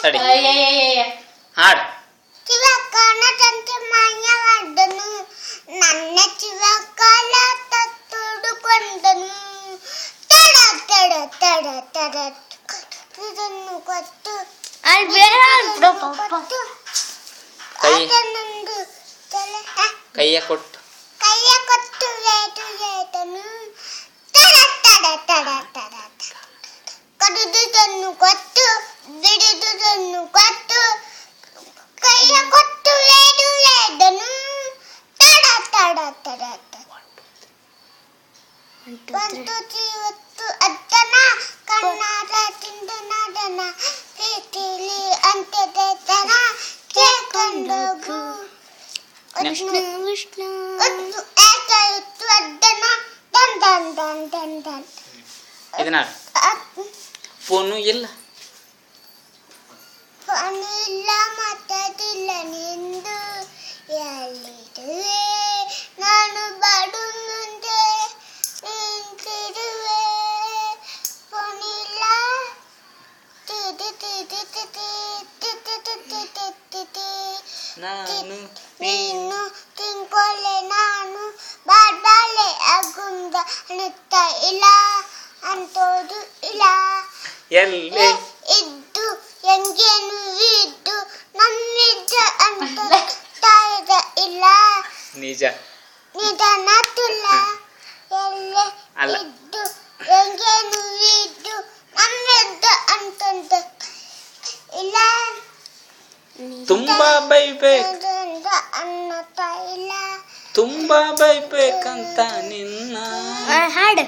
ತಡಿ ಹಾಡು. ಚಿವಕನದಂತೆ ಮಾಯವಾದನು ನನ್ನ ಚಿವಕಾಲ ತತ್ತುಡುಕೊಂಡನು ತಡ ತಡ ತಡ ತಡ ಇದನ್ನು ಕೊಟ್ಟು ಕೈಯ ಕೊಟ್ಟು ವೇಟನು ತಡ ತಡ ತಡ ತಡ ಕಡಿದುದನ್ನು ಕೊಟ್ಟು ಬಿಡಿದುದನ್ನು ಕೊಟ್ಟು ಕೈಯ ಕೊಟ್ಟು ವೇದನು ತಡ ತಡ ತಡ ಒಂದು ಜೀವತ್ತು ಅದ್ದನ ಕಣ್ಣಾದ ತಿಂದು ನಾದನ ಪ್ರೀತಿಲಿ ಅಂತ್ಯದನ ಕೇಳ್ಕೊಂಡೋಗು ವಿಷ್ಣು ಒಂದು ಏಕಾಯಿತು ಅದ್ದನ ದನ್ ದನ್ ದನ್ ದನ್ ದನ್ ಇದನ್ನ ಫೋನು ಇಲ್ಲ ಫೋನು ಇಲ್ಲ ಮಾತಾಡಿಲ್ಲ ನಿಂದು ಎಲ್ಲಿರುವೆ ನಾನು ಬಡು ಮುಂದೆ ನಿಂತಿರುವೆ ಫೋನು ಇಲ್ಲ ನಾನು ನೀನು ತಿಂಕೊಳ್ಳೆ ನಾನು ಬಾಡ್ಬಾಳೆ ಆಗುಂದ ಅನ್ನುತ್ತ ಇಲ್ಲ ಅಂತೋದು ಇಲ್ಲ ಎಲ್ಲೇ ಇದ್ದು ಹೆಂಗೇನು ಇದ್ದು ನಮ್ಮಿದ್ದ ಅಂತ ತಾಯದ ಇಲ್ಲ ನಿಜ ನಿಧಾನ ತುಲ್ಲ ಎಲ್ಲೇ ಇದ್ದು ಹೆಂಗೇನು ಇದ್ದು ನಮ್ಮಿದ್ದ ಅಂತಂದ ಇಲ್ಲ ತುಂಬಾ ಬೈಬೇಕು ಅನ್ನುತ್ತಾ ಇಲ್ಲ ತುಂಬಾ ಬೈಬೇಕಂತ ನಿನ್ನ ಹಾಡು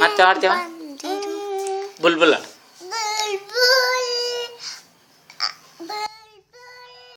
ಮತ್ತೆ ಆಡ್ತೇವ ಬುಲ್ಬುಲ್